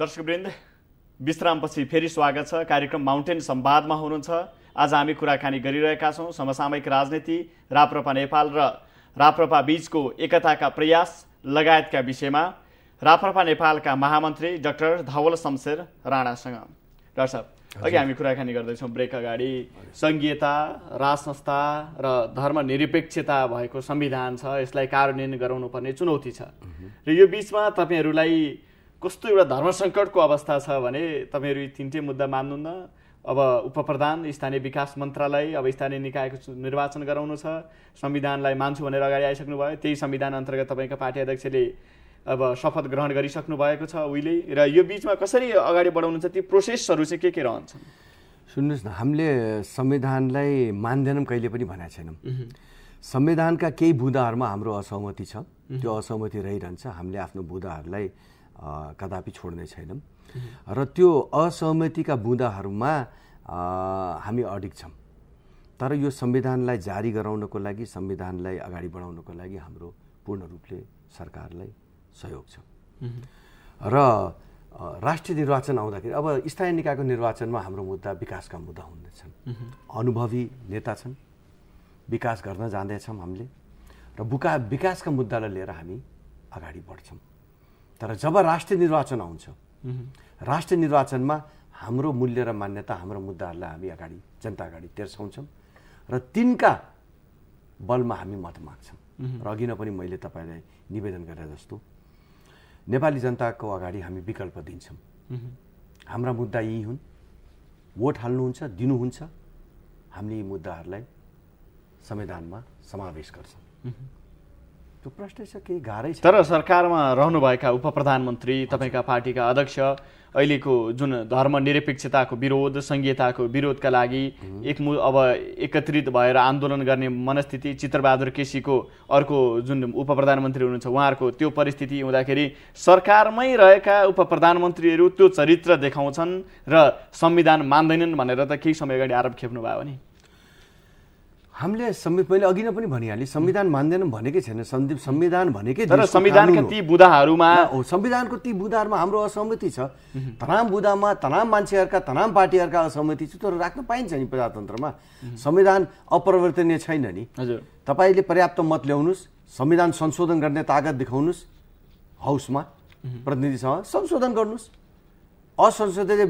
दर्शकवृन्द, विश्रामपछि फेरि स्वागत छ। कार्यक्रम माउन्टेन संवादमा हुनुहुन्छ। आज हामी कुराकानी गरिरहेका छौँ समसामयिक राजनीति, राप्रपा नेपाल र राप्रपा बीचको एकताका प्रयास लगायतका विषयमा राप्रपा नेपालका महामन्त्री डाक्टर धवल शमशेर राणासँग। डाक्टर साहब, अघि हामी कुराकानी गर्दैछौँ ब्रेक अगाडि सङ्घीयता, राज संस्था र धर्मनिरपेक्षता भएको संविधान छ, यसलाई कार्यान्वयन गराउनुपर्ने चुनौती छ र यो बिचमा तपाईँहरूलाई कस्तो एउटा धर्म सङ्कटको अवस्था छ भने तपाईँहरू यी तिनटै मुद्दा मान्नुहुन्न। अब उपप्रधान, स्थानीय विकास मन्त्रालय, अब स्थानीय निकायको निर्वाचन गराउनु छ, संविधानलाई मान्छु भनेर अगाडि आइसक्नु भयो। त्यही संविधान अन्तर्गत तपाईँका पार्टी अध्यक्षले अब शपथ ग्रहण गरिसक्नु भएको छ उहिले, र यो बिचमा कसरी अगाडि बढाउनु छ, ती प्रोसेसहरू चाहिँ के रहन्छन्? सुन्नुहोस् न, हामीले संविधानलाई मान्दैनौँ कहिले पनि भनेको छैनौँ। संविधानका केही बुँदाहरूमा हाम्रो असहमति छ, त्यो असहमति रहिरहन्छ। हामीले आफ्नो बुँदाहरूलाई कदापि छोड्ने छैनौँ र त्यो असहमतिका बुँदाहरूमा हामी अडिग छौँ। तर यो संविधानलाई जारी गराउनको लागि, संविधानलाई अगाडि बढाउनको लागि हाम्रो पूर्ण रूपले सरकारलाई सहयोग छ। र राष्ट्रिय निर्वाचन आउँदाखेरि अब स्थानीय निकायको निर्वाचनमा हाम्रो मुद्दा विकासका मुद्दा हुनेछन्। अनुभवी नेता छन्, विकास गर्न जाँदैछौँ हामीले, र विकासका मुद्दालाई लिएर हामी अगाडि बढ्छौँ। तर जब राष्ट्रिय निर्वाचन आउँछ, राष्ट्रिय निर्वाचनमा हाम्रो मूल्य र मान्यता, हाम्रो मुद्दाहरूलाई हामी अगाडि जनता अगाडि तेर्साउँछौँ र तिनका बलमा हामी मत माग्छौँ। र अघि नै पनि मैले तपाईँलाई निवेदन गरे जस्तो नेपाली जनताको अगाडि हामी विकल्प दिन्छौँ। हाम्रा मुद्दा यी हुन्, भोट हाल्नुहुन्छ, दिनुहुन्छ, हामीले यी मुद्दाहरूलाई संविधानमा समावेश गर्छौँ। त्यो प्रश्न छ, केही गाह्रै छ। तर सरकारमा रहनुभएका उपप्रधानमन्त्री, तपाईँका पार्टीका अध्यक्ष अहिलेको जुन धर्मनिरपेक्षताको विरोध, सङ्घीयताको विरोधका लागि अब एकत्रित भएर आन्दोलन गर्ने मनस्थिति, चित्रबहादुर केसीको अर्को जुन उपप्रधानमन्त्री हुनुहुन्छ उहाँहरूको त्यो परिस्थिति हुँदाखेरि सरकारमै रहेका उपप्रधानमन्त्रीहरू त्यो चरित्र देखाउँछन् र संविधान मान्दैनन् भनेर त केही समय अगाडि आरोप खेप्नुभयो नि। हामीले मैले अघि नै पनि भनिहालेँ, संविधान मान्दैनौँ भनेकै छैन। संविधान भनेकै तर संविधानका ती बुँदाहरूमा, संविधानको ती बुँदाहरूमा हाम्रो असहमति छ। तमाम बुँदामा तमाम मान्छेहरूका, तमाम पार्टीहरूका असहमति छ। तर राख्न पाइन्छ नि प्रजातन्त्रमा। संविधान अपरिवर्तनीय छैन नि। हजुर, तपाईँले पर्याप्त मत ल्याउनुहोस्, संविधान संशोधन गर्ने ताकत देखाउनुहोस्, हाउसमा प्रतिनिधिसँग संशोधन गर्नुहोस्। असंशोधित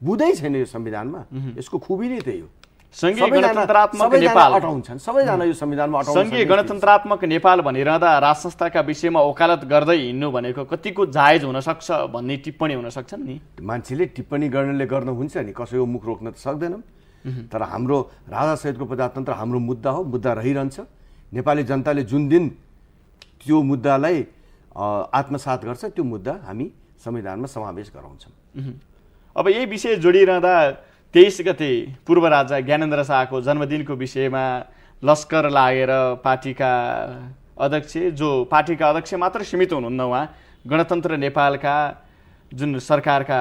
बुँदै छैन यो संविधानमा। यसको खुबी नै त्यही हो। संघीय गणतन्त्रात्मक नेपाल अटाउँछन्, सबैजना यो संविधानमा अटाउँछन्। संघीय गणतन्त्रात्मक नेपाल भनिरहँदा राज संस्थाका विषयमा वकालत गर्दै हिँड्नु भनेको कतिको जायज हुन सक्छ भन्ने टिप्पणी हुन सक्छन् नि। मान्छेले टिप्पणी गर्न हुन्छ नि, कसैको मुख रोक्न त सक्दैनौँ। तर हाम्रो राजासहितको प्रजातन्त्र हाम्रो मुद्दा हो, मुद्दा रहिरहन्छ। नेपाली जनताले जुन दिन त्यो मुद्दालाई आत्मसात गर्छ, त्यो मुद्दा हामी संविधानमा समावेश गराउँछौँ। अब यही विषय जोडिरहँदा 23 गते पूर्व राजा ज्ञानेन्द्र शाहको जन्मदिनको विषयमा लस्कर लागेर पार्टीका अध्यक्ष, जो पार्टीका अध्यक्ष मात्र सीमित हुनुहुन्न, उहाँ गणतन्त्र नेपालका जुन सरकारका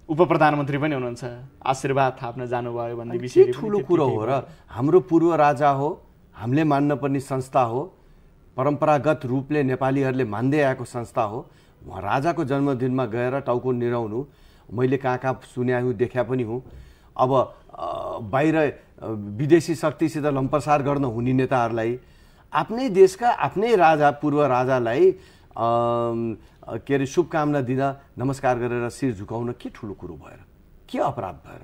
उपप्रधानमन्त्री पनि हुनुहुन्छ, आशीर्वाद थाप्न जानुभयो भन्ने विषय ठुलो कुरो हो। र हाम्रो पूर्व राजा हो, हामीले मान्नुपर्ने संस्था हो, परम्परागत रूपले नेपालीहरूले मान्दै आएको संस्था हो। उहाँ राजाको जन्मदिनमा गएर टाउको निराउनु मैले कहाँ सुन्या हुँ, देखा पनि हुँ। अब बाहिर विदेशी शक्तिसित लम्पसार गर्न हुने नेताहरूलाई आफ्नै देशका आफ्नै राजा, पूर्व राजालाई के अरे शुभकामना दिन, नमस्कार गरेर शिर झुकाउन के ठुलो कुरो भएर, के अपराध भएर?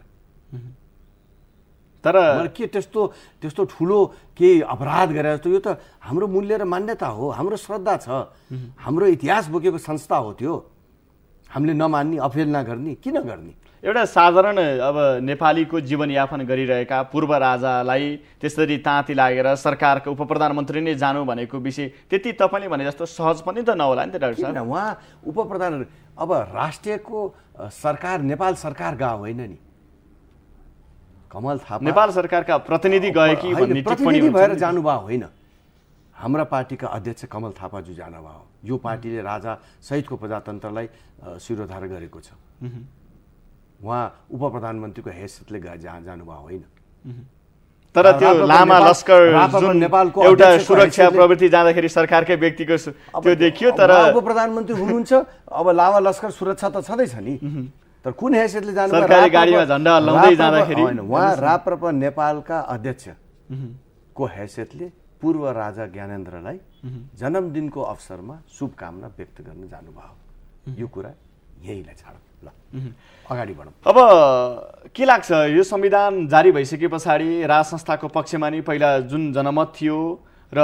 तर के त्यस्तो ठुलो के अपराध गरेर जस्तो? यो त हाम्रो मूल्य र मान्यता हो, हाम्रो श्रद्धा छ, हाम्रो इतिहास बोकेको संस्था हो। त्यो हामीले नमान्ने, अफेल नगर्ने, किन गर्ने? एउटा साधारण अब नेपालीको जीवनयापन गरिरहेका पूर्व राजालाई त्यसरी ताँती लागेर सरकारको उपप्रधानमन्त्री नै जानु भनेको विषय त्यति तपाईँले भने जस्तो सहज पनि त नहोला नि त डाक्टर साहब। उहाँ उपप्रधान, अब राष्ट्रियको सरकार नेपाल सरकार गएको होइन नि, कमल थापा नेपाल सरकारका प्रतिनिधि गए कि भन्ने टिप्पणी भएर जानुभएको होइन। हाम्रा पार्टीका अध्यक्ष कमल थापाज्यू जानुभयो। यो पार्टीले राजा सहितको प्रजातन्त्रलाई शिरोधार गरेको छ। उहाँ उपप्रधानमन्त्रीको हैसियतले जानुभएको होइन। तर त्यो लामा लस्कर जुन नेपालको एउटा सुरक्षा प्रवृत्ति जाँदाखेरि सरकारकै व्यक्तिको त्यो देखियो। तर प्रधानमन्त्री हुनुहुन्छ, अब लामा लस्कर सुरक्षा त छँदैछ नि, तर कुन हैसियतले जानु सरकारी गाडीमा झण्डा हल्लाउँदै जाँदाखेरि उहाँ राप्रपा नेपालका अध्यक्षको हैसियतले पूर्व राजा ज्ञानेन्द्रलाई जन्मदिनको अवसरमा शुभकामना व्यक्त गर्न जानुभयो। यो कुरा यहीलाई छाडौँ, ल अगाडि बढौँ। अब के लाग्छ, यो संविधान जारी भइसके पछाडि राज संस्थाको पक्षमा नि पहिला जुन जनमत थियो र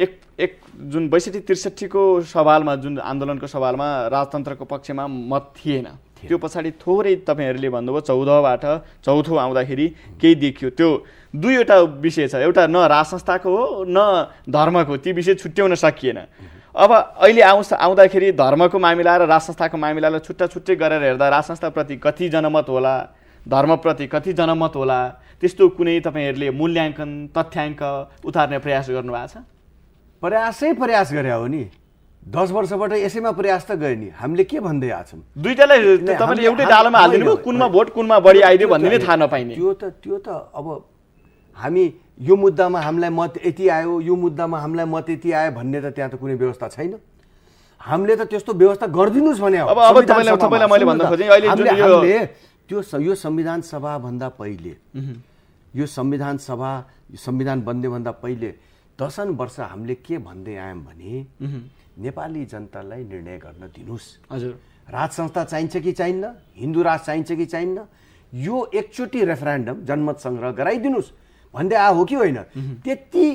एक जुन 62-63 को सवालमा, जुन आन्दोलनको सवालमा राजतन्त्रको पक्षमा मत थिएन, त्यो पछाडि थोरै तपाईँहरूले भन्नुभयो 14बाट चौथो आउँदाखेरि केही देखियो। त्यो दुईवटा विषय छ, एउटा न राज संस्थाको हो न धर्मको, ती विषय छुट्याउन सकिएन। अब अहिले आउँदाखेरि धर्मको मामिला र राज संस्थाको मामिलालाई छुट्टै गरेर हेर्दा राज संस्थाप्रति कति जनमत होला, धर्मप्रति कति जनमत होला, त्यस्तो कुनै तपाईँहरूले मूल्याङ्कन तथ्याङ्क उतार्ने प्रयास गर्नुभएको छ? प्रयास गरे हो नि, 10 वर्षबाट यसैमा प्रयास त गए नि। हामीले के भन्दै आछौँ, दुईटालाई तपाईँले एउटै डालोमा हालिदिनु, कुनमा भोट कुनमा बढी आइदियो भन्ने नै थाहा नपाइने। त्यो त अब हामी यो मुद्दामा हामीलाई मत यति आयो, यो मुद्दामा हामीलाई मत यति आयो भन्ने त त्यहाँ त कुनै व्यवस्था छैन। हामीले त त्यस्तो व्यवस्था गरिदिनुहोस् भने हो। अब तपाईँलाई मैले भन्न खोजेँ, अहिले यो संविधान सभा भन्दा पहिले, यो संविधान बन्नेभन्दा पहिले दशन वर्ष हामीले के भन्दै आयौँ भने नेपाली जनतालाई निर्णय गर्न दिनुहोस्। हजुर, राज संस्था चाहिन्छ कि चाहिन्न, हिन्दू राज चाहिन्छ कि चाहिन्न, यो एकचोटि रेफरेन्डम जनमत सङ्ग्रह गराइदिनुहोस् भन्दै हो कि होइन? त्यति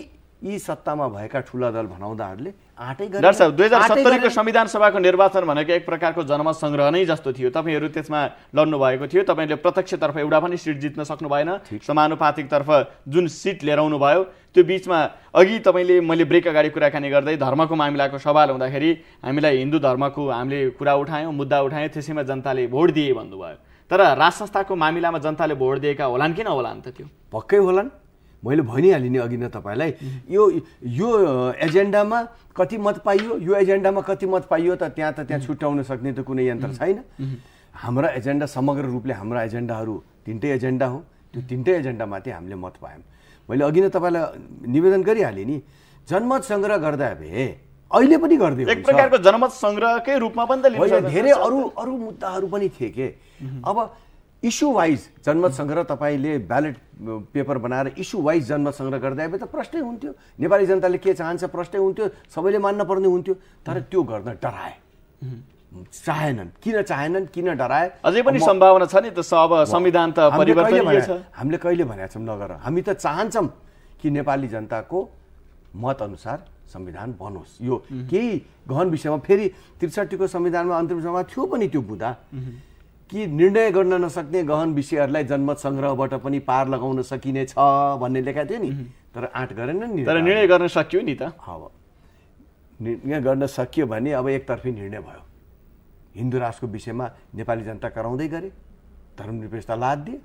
यी सत्तामा भएका ठुला दल भनाउँदाहरूले आँटै गरे। डाक्टर साहब, 2070 को संविधान सभाको निर्वाचन भनेको एक प्रकारको जनमत सङ्ग्रह नै जस्तो थियो। तपाईँहरू त्यसमा लड्नु भएको थियो, तपाईँले प्रत्यक्षतर्फ एउटा पनि सिट जित्न सक्नु भएन, समानुपातिकतर्फ जुन सिट लिएर आउनु भयो त्यो बिचमा अघि मैले ब्रेक अगाडि कुराकानी गर्दै धर्मको मामिलाको सवाल हुँदाखेरि हामीलाई हिन्दू धर्मको हामीले कुरा उठायौँ, मुद्दा उठायौँ, त्यसैमा जनताले भोट दिए भन्नुभयो। तर राज संस्थाको मामिलामा जनताले भोट दिएका होलान् कि नहोलान् त? त्यो पक्कै होलान्। मैले भनिहालेँ नि अघि नै तपाईँलाई, यो एजेन्डामा कति मत पाइयो, यो एजेन्डामा कति मत पाइयो त त्यहाँ छुट्याउन सक्ने त कुनै यन्त्र छैन। हाम्रा एजेन्डा समग्र रूपले हाम्रा एजेन्डाहरू 3टै एजेन्डा हो, त्यो 3टै एजेन्डामाथि हामीले मत पायौँ। मैले अघि नै तपाईँलाई निवेदन गरिहालेँ नि, जनमत सङ्ग्रह गर्दा भए अहिले पनि गर्दै एक प्रकारको जनमत सङ्ग्रहकै रूपमा पनि त लिनु, धेरै अरू मुद्दाहरू पनि थिए के। अब इस्यु वाइज जनमत सङ्ग्रह तपाईँले ब्यालेट पेपर बनाएर इस्यु वाइज जनमत सङ्ग्रह गर्दा भए त प्रश्नै हुन्थ्यो, नेपाली जनताले के चाहन्छ प्रश्नै हुन्थ्यो, सबैले मान्न पर्ने हुन्थ्यो। तर त्यो गर्न डराए, चाहेनन्। किन चाहेनन्, किन डराए? अझै पनि सम्भावना छ नि त, अब संविधान त परिवर्तन छ। हामीले कहिले भनेका छौँ नगर, हामी त चाहन्छौँ कि नेपाली जनताको मत अनुसार संविधान बनोस्। यो केही गहन विषयमा फेरि 63 को संविधानमा अन्तिम सभामा थियो पनि त्यो बुँदा कि निर्णय गर्न नसक्ने गहन विषयहरूलाई जनमत सङ्ग्रहबाट पनि पार लगाउन सकिने छ भन्ने लेखा थियो नि, तर आँट गरेन नि। तर निर्णय गर्न सकियो नि त। अब निर्णय गर्न सकियो भने अब एकतर्फी निर्णय भयो। हिन्दू राष्ट्रको विषयमा नेपाली जनता कराउँदै गरे, धर्मनिरपेक्षता लाद दिए,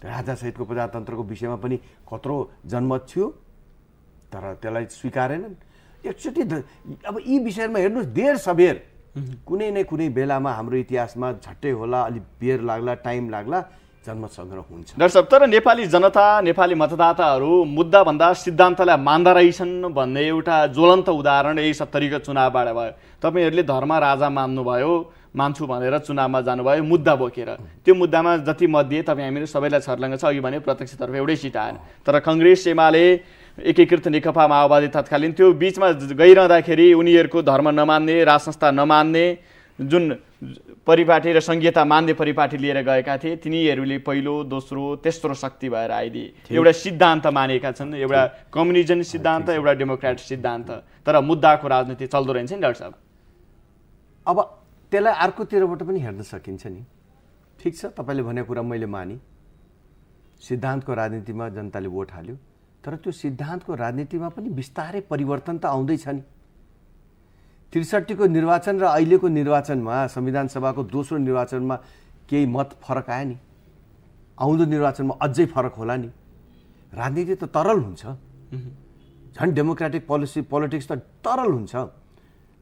राजासहितको प्रजातन्त्रको विषयमा पनि कत्रो जनमत थियो, तर त्यसलाई स्वीकारेनन्। एकचोटि अब यी विषयमा हेर्नुहोस्, देर सबेर कुनै न कुनै बेलामा हाम्रो इतिहासमा झट्टै होला, अलिक बेर लाग्ला, टाइम लाग्ला, जनमत सङ्ग्रह हुन्छ। डाक्टर साहब, तर नेपाली जनता, नेपाली मतदाताहरू मुद्दाभन्दा सिद्धान्तलाई मान्दा रहेछन् भन्ने एउटा ज्वलन्त उदाहरण यही 70 को चुनावबाट भयो। तपाईँहरूले धर्म राजा मान्नुभयो, मान्छु भनेर चुनावमा जानुभयो मुद्दा बोकेर। त्यो मुद्दामा जति मत दिए तपाईँ हामीले सबैलाई छर्लङ्ग छ, अघि भने प्रत्यक्षतर्फ एउटै सिट आएन। तर कङ्ग्रेस एमाले एकीकृत नेकपा माओवादी तत्कालीन त्यो बिचमा गइरहँदाखेरि उनीहरूको धर्म नमान्ने, राज संस्था नमान्ने, जुन परिपाटी र संहिता मान्ने परिपाटी लिएर गएका थिए, तिनीहरूले पहिलो, दोस्रो, तेस्रो शक्ति भएर आइदिए। एउटा सिद्धान्त मानेका छन्, एउटा कम्युनिजम सिद्धान्त, एउटा डेमोक्रेटिक सिद्धान्त, तर मुद्दाको राजनीति चल्दो रहेछ नि डाक्टर साहब। अब त्यसलाई अर्कोतिरबाट पनि हेर्न सकिन्छ नि। ठिक छ, तपाईँले भनेको कुरा मैले माने, सिद्धान्तको राजनीतिमा जनताले भोट हाल्यो, तर त्यो सिद्धान्तको राजनीतिमा पनि बिस्तारै परिवर्तन त आउँदैछ नि। 63 को निर्वाचन र अहिलेको निर्वाचनमा, संविधान सभाको दोस्रो निर्वाचनमा केही मत फरक आयो नि, आउँदो निर्वाचनमा अझै फरक होला नि। राजनीति त तरल हुन्छ, झन् डेमोक्रेटिक पोलिटिक्स त तरल हुन्छ।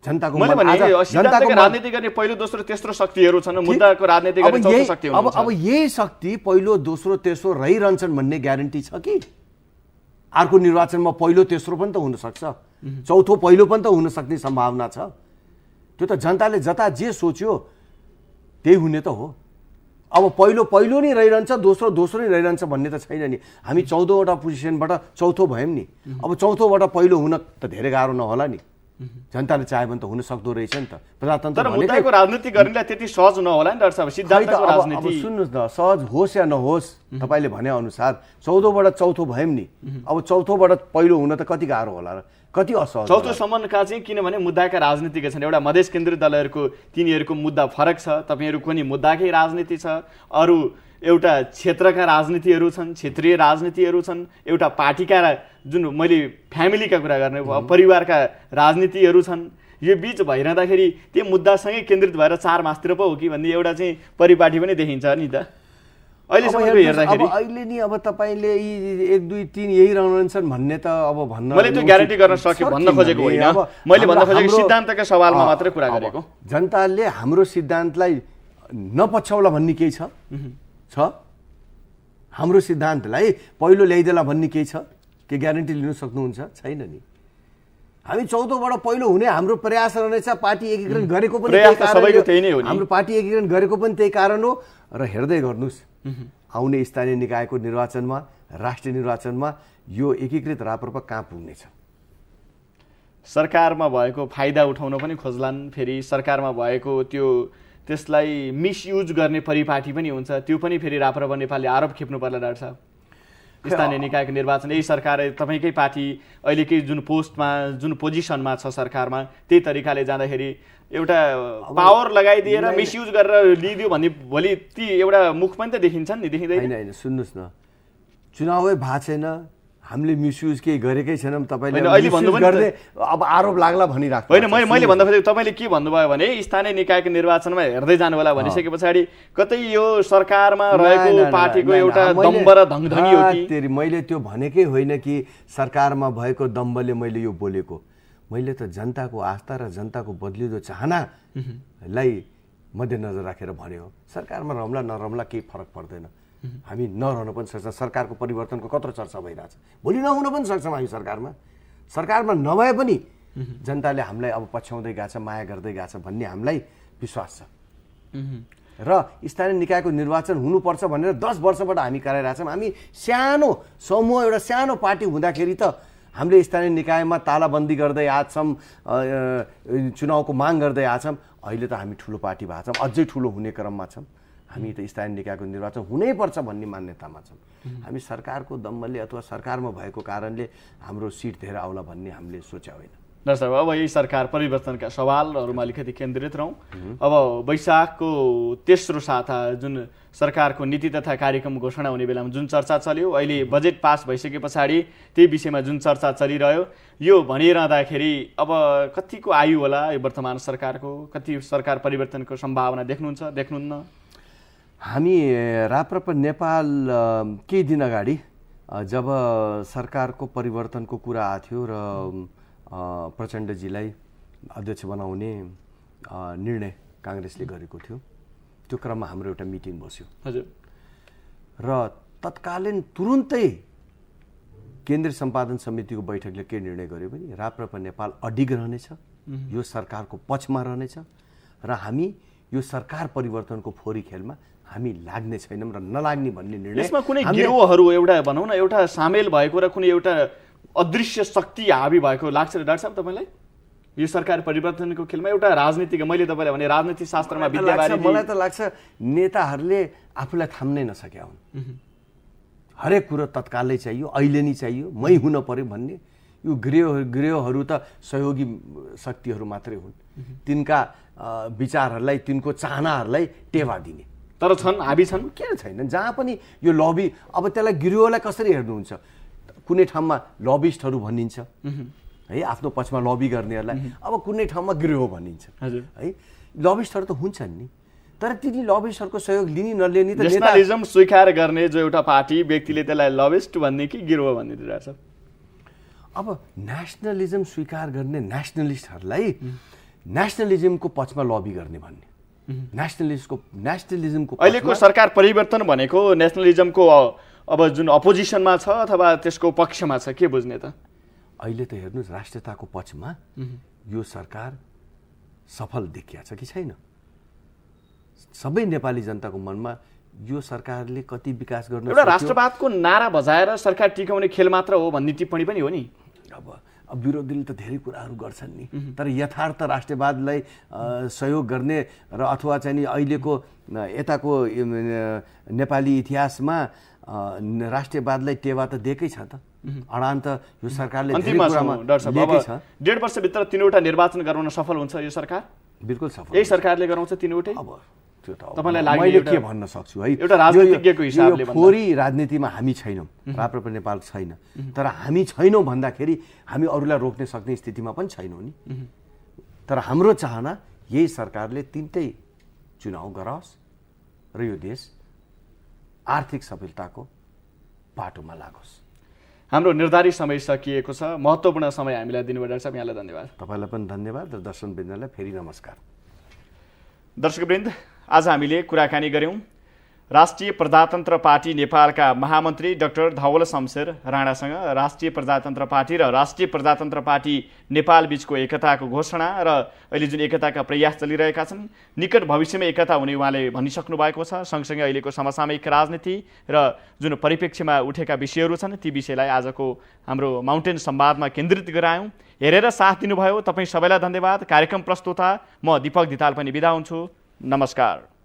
जनताको राजनीति गर्ने पहिलो, दोस्रो, तेस्रो शक्तिहरू छन्, मुद्दाको राजनीति गर्ने चौथो शक्ति हुनुहुन्छ। अब यही शक्ति पहिलो, दोस्रो, तेस्रो रहिरहन्छन् भन्ने ग्यारेन्टी छ कि? अर्को निर्वाचनमा पहिलो तेस्रो पनि त हुनसक्छ, चौथो पहिलो पनि त हुन सक्ने सम्भावना छ। त्यो त जनताले जता जे सोच्यो त्यही हुने त हो। अब पहिलो नै रहिरहन्छ, दोस्रो नै रहिरहन्छ भन्ने त छैन नि। हामी 14वटा पोजिसनबाट चौथो भयौँ नि, अब चौथोबाट पहिलो हुन त धेरै गाह्रो नहोला नि। जनताले चाह्यो भने त हुन सक्दो रहेछ नि त। प्रजातन्त्र तर मुद्दाको राजनीति गर्नेलाई त्यति सहज नहोला नि डाक्टर साहब, सिद्धान्तको राजनीति। अब सुन्नुहोस् न, सहज होस् या नहोस्, तपाईँले भने अनुसार 14बाट चौथो भयौँ नि, अब चौथोबाट पहिलो हुन त कति गाह्रो होला र, कति असहज। चौथोसम्मका चाहिँ किनभने मुद्दाका राजनीतिका छन्। एउटा मधेस केन्द्रित दलहरूको तिनीहरूको मुद्दा फरक छ, तपाईँहरूको पनि मुद्दाकै राजनीति छ, अरू एउटा क्षेत्रका राजनीतिहरू छन्, क्षेत्रीय राजनीतिहरू छन्, एउटा पार्टीका जुन मैले फ्यामिलीका कुरा गर्ने परिवारका राजनीतिहरू छन्। यो बिच भइरहँदाखेरि त्यो मुद्दासँगै केन्द्रित भएर 4 मासतिर पो हो कि भन्ने एउटा चाहिँ परिपाटी पनि देखिन्छ नि त अहिलेसम्म हेर्दाखेरि। अहिले नि अब तपाईँले यी 1 2 3 यही रहन्छन् भन्ने त अब भन्न मैले त्यो ग्यारेन्टी गर्न सके भन्न खोजेको होइन, मैले भन्न खोजेको सिद्धान्तका सवालमा मात्रै कुरा गरेको। जनताले हाम्रो सिद्धान्तलाई नपछ्याउला भन्ने केही छ? हाम्रो सिद्धान्तलाई पहिलो ल्याइदेला भन्ने केही छ? के ग्यारेन्टी लिन सक्नुहुन्छ? छैन नि। हामी 14बाट पहिलो हुने हाम्रो प्रयास रहनेछ। पार्टी एकीकरण गरेको पनि हाम्रो पार्टी एकीकरण गरेको पनि त्यही कारण हो। र हेर्दै गर्नुहोस्, आउने स्थानीय निकायको निर्वाचनमा, राष्ट्रिय निर्वाचनमा यो एकीकृत राप्रपा कहाँ पुग्नेछ? सरकारमा भएको फाइदा उठाउन पनि खोज्लान्, फेरि सरकारमा भएको त्यसलाई मिसयुज गर्ने परिपाटी पनि हुन्छ। त्यो पनि फेरि राप्रपा नेपालले आरोप खेप्नु पर्ला डाक्टर साहब। स्थानीय निकायको निर्वाचन यही सरकार, तपाईँकै पार्टी अहिलेकै जुन पोस्टमा जुन पोजिसनमा छ सरकारमा, त्यही तरिकाले जाँदाखेरि एउटा पावर लगाइदिएर मिसयुज गरेर लिइदियो भन्ने भोलि ती एउटा मुख पनि त देखिन्छन् नि, देखिँदैन? होइन, सुन्नुहोस् न, चुनावै भएको छैन, हामीले मिसयुज केही गरेकै छैनौँ। तपाईँले अहिले भन्नुभयो अब आरोप लाग्ला भनिराख्नु होइन। मैले भन्दा खोजेको तपाईँले के भन्नुभयो भने स्थानीय निकायको निर्वाचनमा हेर्दै जानु होला भनिसके पछाडि कतै यो सरकारमा रहेको पार्टीको एउटा दम्ब र धङधङी हो कि? मैले त्यो भनेकै होइन कि सरकारमा भएको दम्बले मैले यो बोलेको। मैले त जनताको आस्था र जनताको बदलिँदो चाहनालाई मध्यनजर राखेर भन्यो। सरकारमा रम्ला नरम्ला केही फरक पर्दैन, हामी नरहन पनि सक्छ। सरकारको परिवर्तनको कत्रो चर्चा भइरहेछ, भोलि नहुन पनि सक्छौँ हामी सरकारमा नभए पनि जनताले हामीलाई अब पछ्याउँदै गएको छ, माया गर्दै गएको छ भन्ने हामीलाई विश्वास छ। र स्थानीय निकायको निर्वाचन हुनुपर्छ भनेर 10 वर्षबाट हामी कराइरहेछौँ। हामी सानो समूह, एउटा सानो पार्टी हुँदाखेरि त हामीले स्थानीय निकायमा तालाबन्दी गर्दै आछौँ, चुनावको माग गर्दै आछौँ। अहिले त हामी ठुलो पार्टी भएको छौँ, अझै ठुलो हुने क्रममा छौँ। हामी त स्थानीय निकायको निर्वाचन हुनैपर्छ भन्ने मान्यतामा छौँ। हामी सरकारको दम्बले अथवा सरकारमा भएको कारणले हाम्रो सिट धेरै आउला भन्ने हामीले सोचे होइन। डाक्टर साहब, अब यही सरकार परिवर्तनका सवालहरूमा अलिकति केन्द्रित रहौँ। अब वैशाखको तेस्रो साता जुन सरकारको नीति तथा कार्यक्रम घोषणा हुने बेलामा जुन चर्चा चल्यो, अहिले बजेट पास भइसके पछाडि त्यही विषयमा जुन चर्चा चलिरह्यो, यो भनिरहँदाखेरि अब कतिको आयु होला यो वर्तमान सरकारको? कति सरकार परिवर्तनको सम्भावना देख्नुहुन्छ, देख्नुहुन्न? हामी राप्रपा नेपाल केही दिन अगाडि जब सरकारको परिवर्तनको कुरा आएको थियो र प्रचण्डजीलाई अध्यक्ष बनाउने निर्णय काङ्ग्रेसले गरेको थियो, त्यो क्रममा हाम्रो एउटा मिटिङ बस्यो। हजुर। र तत्कालीन तुरुन्तै केन्द्रीय सम्पादन समितिको बैठकले के निर्णय गर्यो भने राप्रपा नेपाल अडिग रहनेछ, यो सरकारको पक्षमा रहनेछ र हामी यो सरकार परिवर्तनको फोरी खेलमा हामी लाग्ने छैनौँ र नलाग्ने भन्ने निर्णय। यसमा कुनै गिरोहहरू एउटा भनौँ न एउटा सामेल भएको र कुनै एउटा अदृश्य शक्ति हावी भएको लाग्छ डाक्टर साहब तपाईँलाई यो सरकार परिवर्तनको खेलमा? एउटा राजनीतिक, मैले तपाईँलाई भने राजनीति शास्त्रमा विद्याबारी, मलाई त लाग्छ नेताहरूले आफूलाई थाम्नै नसकेका हुन्। हरेक कुरो तत्कालै चाहियो, अहिले नै चाहियो, मै हुन पर्यो भन्ने यो गृहहरू त सहयोगी शक्तिहरू मात्रै हुन्। तिनका विचारहरूलाई, तिनको चाहनाहरूलाई टेवा दिने तर छन्, हाबी छन्, किन छैन? जहाँ पनि यो लबी, अब त्यसलाई गृहलाई कसरी हेर्नुहुन्छ? कुनै ठाउँमा लबिस्टहरू भनिन्छ है, आफ्नो पक्षमा लबी गर्नेहरूलाई, अब कुनै ठाउँमा गृह भनिन्छ है। लबिस्टहरू त हुन्छन् नि, तर तिनी लबिस्टहरूको सहयोग लिने नलिने त नेसनलिजम स्वीकार गर्ने जो एउटा पार्टी व्यक्तिले त्यसलाई लबिस्ट भन्ने कि गिरोह भन्ने दिइरहेछ। अब नेसनलिजम स्वीकार गर्ने नेसनलिस्टहरूलाई नेसनलिजमको पक्षमा लबी गर्ने भन्ने, नेसनलिजमको अहिलेको सरकार परिवर्तन भनेको नेसनलिजमको अब जुन अपोजिसनमा छ अथवा त्यसको पक्षमा छ, के बुझ्ने त? अहिले त हेर्नुहोस्, राष्ट्रियताको पक्षमा यो सरकार सफल देखिया छ कि छैन? सबै नेपाली जनताको मनमा यो सरकारले कति विकास गर्न एउटा राष्ट्रवादको नारा बजाएर सरकार टिकाउने खेल मात्र हो भन्ने टिप्पणी पनि हो नि। अब विरोधीले त धेरै कुराहरू गर्छन् नि, तर यथार्थ राष्ट्रवादलाई सहयोग गर्ने र अथवा चाहिँ नि अहिलेको यताको नेपाली इतिहासमा राष्ट्रवादलाई टेवा त दिएकै छ त। अडान त यो सरकारले धेरै कुरामा लिएकै छ। 1.5 वर्षभित्र 3वटा निर्वाचन गराउन सफल हुन्छ यो सरकार? बिल्कुल सफल। यही सरकारले गराउँछ 3वटै? अब त्यो त तपाईलाई लाग्यो मैले के भन्न सक्छु है, एउटा राजनीतिज्ञको हिसाबले भन्दा फोरी राजनीतिमा हामी छैनौँ, राप्रपा नेपाल छैन, तर हामी छैनौँ भन्दाखेरि हामी अरूलाई रोक्ने सक्ने स्थितिमा पनि छैनौँ नि। तर हाम्रो चाहना यही सरकारले 3टै चुनाव गराओस् र यो देश आर्थिक सफलताको बाटोमा लागोस्। हाम्रो निर्धारित समय सकिएको छ। महत्त्वपूर्ण समय हामीलाई दिनुभयो डाक्टर साहब, यहाँलाई धन्यवाद। तपाईँलाई पनि धन्यवाद र दर्शकवृन्दलाई फेरि नमस्कार। दर्शकवृन्द, आज हामीले कुराकानी गऱ्यौँ राष्ट्रिय प्रजातन्त्र पार्टी नेपालका महामन्त्री डाक्टर धवल शमशेर राणासँग। राष्ट्रिय प्रजातन्त्र पार्टी र राष्ट्रिय प्रजातन्त्र पार्टी नेपाल बीचको एकताको घोषणा र अहिले जुन एकताका प्रयास चलिरहेका छन्, निकट भविष्यमा एकता हुने उहाँले भनिसक्नु भएको छ। सँगसँगै अहिलेको समसामयिक राजनीति र जुन परिप्रेक्ष्यमा उठेका विषयहरू छन्, ती विषयलाई आजको हाम्रो माउन्टेन संवादमा केन्द्रित गरायौँ। हेरेर साथ दिनुभयो तपाईँ सबैलाई धन्यवाद। कार्यक्रम प्रस्तुता म दीपक धिताल पनि बिदा हुन्छु। नमस्कार।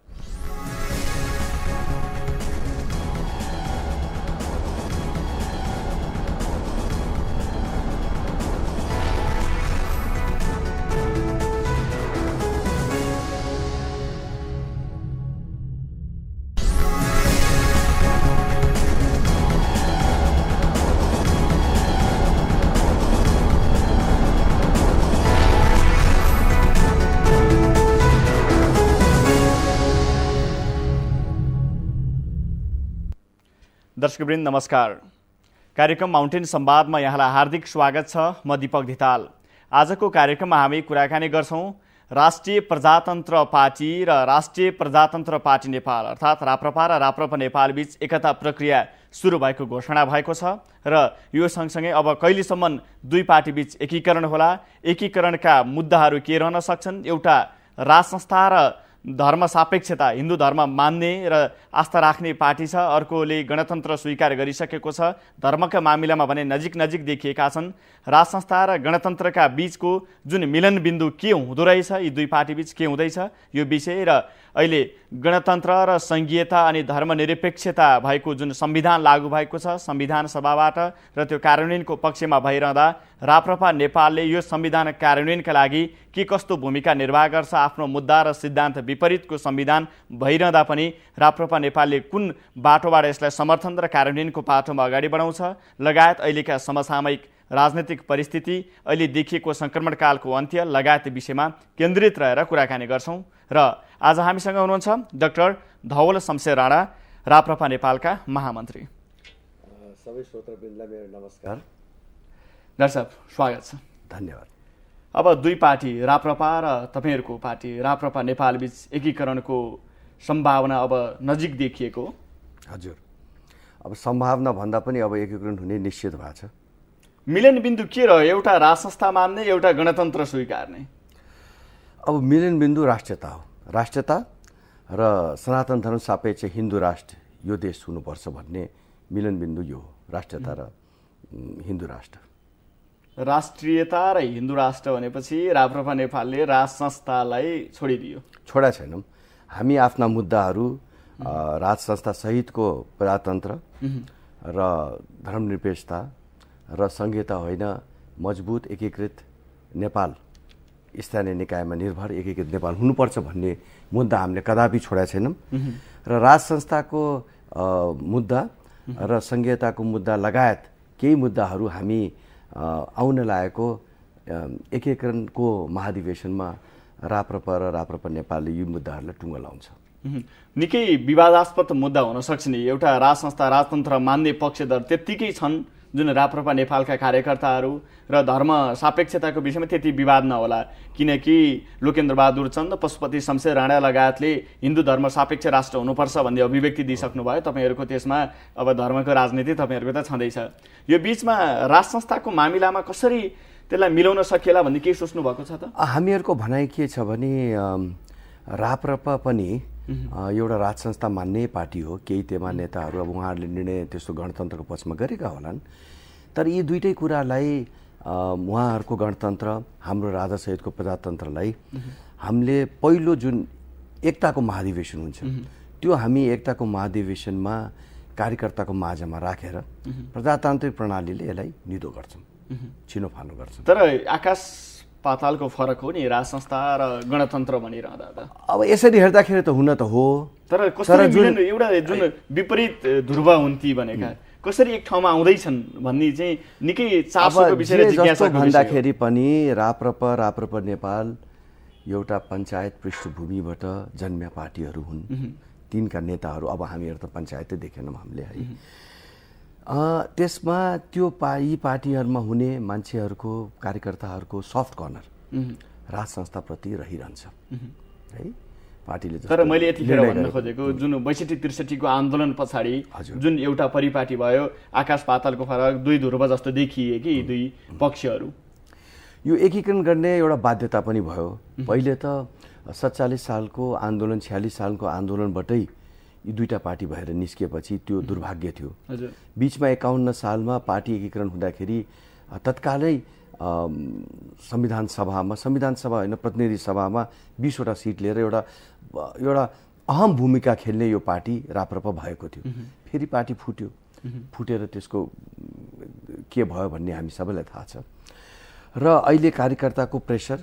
दर्शकवृन्द नमस्कार। कार्यक्रम माउन्टेन संवादमा यहाँलाई हार्दिक स्वागत छ। म दीपक धिताल। आजको कार्यक्रममा हामी कुराकानी गर्छौँ राष्ट्रिय प्रजातन्त्र पार्टी र राष्ट्रिय प्रजातन्त्र पार्टी नेपाल अर्थात् राप्रपा र राप्रपा नेपाल बीच एकता प्रक्रिया सुरु भएको घोषणा भएको छ र यो सँगसँगै अब कहिलेसम्म दुई पार्टी बीच एकीकरण होला, एकीकरणका मुद्दाहरू के रहन सक्छन्, एउटा राज संस्था र धर्म सापेक्षता, हिन्दू धर्म मान्ने र आस्था राख्ने पार्टी छ, अर्कोले गणतन्त्र स्वीकार गरिसकेको छ। धर्मका मामिलामा भने नजिक नजिक देखिएका छन्। राज संस्था र गणतन्त्रका बीचको जुन मिलनबिन्दु के हुँदो रहेछ, यी दुई पार्टी बीच के हुँदैछ, यो विषय र अहिले गणतन्त्र र संघीयता अनि धर्मनिरपेक्षता भएको जुन संविधान लागू भएको छ, संविधान सभाबाट र त्यो कार्यान्वयनको पक्षमा भइरहँदा राप्रपा नेपालले यो संविधान कार्यान्वयनका लागि के कस्तो भूमिका निर्वाह गर्छ, आफ्नो मुद्दा र सिद्धान्त विपरीतको संविधान भइरहँदा पनि राप्रपा नेपालले कुन बाटोबाट यसलाई समर्थन र कार्यान्वयनको बाटोमा अगाडि बढाउँछ लगायत अहिलेका समसामयिक राजनैतिक परिस्थिति, अहिले देखिएको सङ्क्रमणकालको अन्त्य लगायत विषयमा केन्द्रित रहेर कुराकानी गर्छौँ। र आज हामीसँग हुनुहुन्छ डाक्टर धवल शमशेर राणा, राप्रपा नेपालका महामन्त्री। सबै श्रोतावृन्दलाई मेरो नमस्कार। डाक्टर साहब स्वागत छ। धन्यवाद। अब दुई पार्टी राप्रपा र तपाईँहरूको पार्टी राप्रपा नेपाल बीच एकीकरणको सम्भावना अब नजिक देखिएको? हजुर, अब सम्भावना भन्दा पनि अब एकीकरण हुने निश्चित भएको छ। मिलनबिन्दु के रह्यो? एउटा राज संस्था मान्ने, एउटा गणतन्त्र स्वीकार्ने? अब मिलनबिन्दु राष्ट्रियता हो। राष्ट्रियता र सनातन धर्म सापेक्ष हिन्दू राष्ट्र यो देश हुनुपर्छ भन्ने मिलनबिन्दु यो हो, राष्ट्रियता र हिन्दू राष्ट्र। राष्ट्रियता र हिन्दू राष्ट्र भनेपछि राप्रपा नेपालले राज संस्थालाई छोडिदियो? छोडा छैनौँ। हामी आफ्ना मुद्दाहरू राज संस्था सहितको प्रजातन्त्र र धर्मनिरपेक्षता र संघीयता होइन, मजबुत एकीकृत नेपाल, स्थानीय निकायमा निर्भर एकीकृत नेपाल हुनुपर्छ भन्ने मुद्दा हामीले कदापि छोडा छैनौँ। र राज संस्थाको मुद्दा र संघीयताको मुद्दा लगायत केही मुद्दाहरू हामी आउन लागेको एकीकरणको महाधिवेशनमा राप्रपा र राप्रपा नेपालले यी मुद्दाहरूलाई टुङ्गो लाउँछ। निकै विवादास्पद मुद्दा हुन सक्छ नि। एउटा राज संस्था राजतन्त्र मान्ने पक्षधर त्यत्तिकै छन्, जुन राप्रपा नेपालका कार्यकर्ताहरू र धर्म सापेक्षताको विषयमा त्यति विवाद नहोला, किनकि लोकेन्द्रबहादुर चन्द, पशुपति शमशेर राणा लगायतले हिन्दू धर्म सापेक्ष राष्ट्र हुनुपर्छ भन्ने अभिव्यक्ति दिइसक्नुभयो। तपाईँहरूको त्यसमा अब धर्मको राजनीति तपाईँहरूको त छँदैछ। यो बिचमा राज संस्थाको मामिलामा कसरी त्यसलाई मिलाउन सकिएला भन्ने के सोच्नु भएको छ त? हामीहरूको भनाइ के छ भने राप्रपा पनि एउटा राज संस्था मान्ने पार्टी हो। केही तेमा नेताहरू अब उहाँहरूले निर्णय त्यस्तो गणतन्त्रको पक्षमा गरेका होलान्, तर यी दुईटै कुरालाई उहाँहरूको गणतन्त्र, हाम्रो राजासहितको प्रजातन्त्रलाई हामीले पहिलो जुन एकताको महाधिवेशन हुन्छ त्यो हामी एकताको महाधिवेशनमा कार्यकर्ताको माझमा राखेर प्रजातान्त्रिक प्रणालीले यसलाई निधो गर्छौँ, छिनोफानो गर्छौँ। तर आकाश पातालको फरक हो नि राज संस्था र गणतन्त्र भनिरहँदा त। अब यसरी हेर्दाखेरि त हुन त हो, तर कसरी एउटा जुन विपरीत ध्रुव हुन् ती भनेका कसरी एक ठाउँमा आउँदैछन् भन्ने चाहिँ निकै चासोको विषय र जिज्ञासाको विषय भन्दाखेरि पनि राप्रपा नेपाल एउटा पञ्चायत पृष्ठभूमिबाट जन्मिया पार्टीहरू हुन्। तिनका नेताहरू, अब हामीहरू त पञ्चायतै देखेनौँ हामीले है। त्यसमा त्यो यी पार्टीहरूमा हुने मान्छेहरूको, कार्यकर्ताहरूको सफ्ट कर्नर राज संस्थाप्रति रहिरहन्छ है पार्टीले। तर मैले यतिखेर भन्न खोजेको जुन ६२-६३ को आन्दोलन पछाडि जुन एउटा परिपाटी भयो, आकाश पातालको फरक, दुई ध्रुव जस्तो देखिए कि दुई पक्षहरू, यो एकीकरण गर्ने एउटा बाध्यता पनि भयो। पहिले त ४७ सालको आन्दोलन, ४६ सालको आन्दोलनबाटै यी दुईटा पार्टी भएर निस्किएपछि त्यो दुर्भाग्य थियो। बीचमा ५१ सालमा पार्टी एकीकरण हुँदाखेरि तत्कालै संविधान सभा होइन, प्रतिनिधि सभामा 20 वटा सिट लिएर एउटा अहम भूमिका खेल्ने यो पार्टी राप्रपा भएको थियो। फेरि पार्टी फुटेर त्यसको के भयो भन्ने हामी सबैलाई थाहा छ। र अहिले कार्यकर्ताको प्रेसर,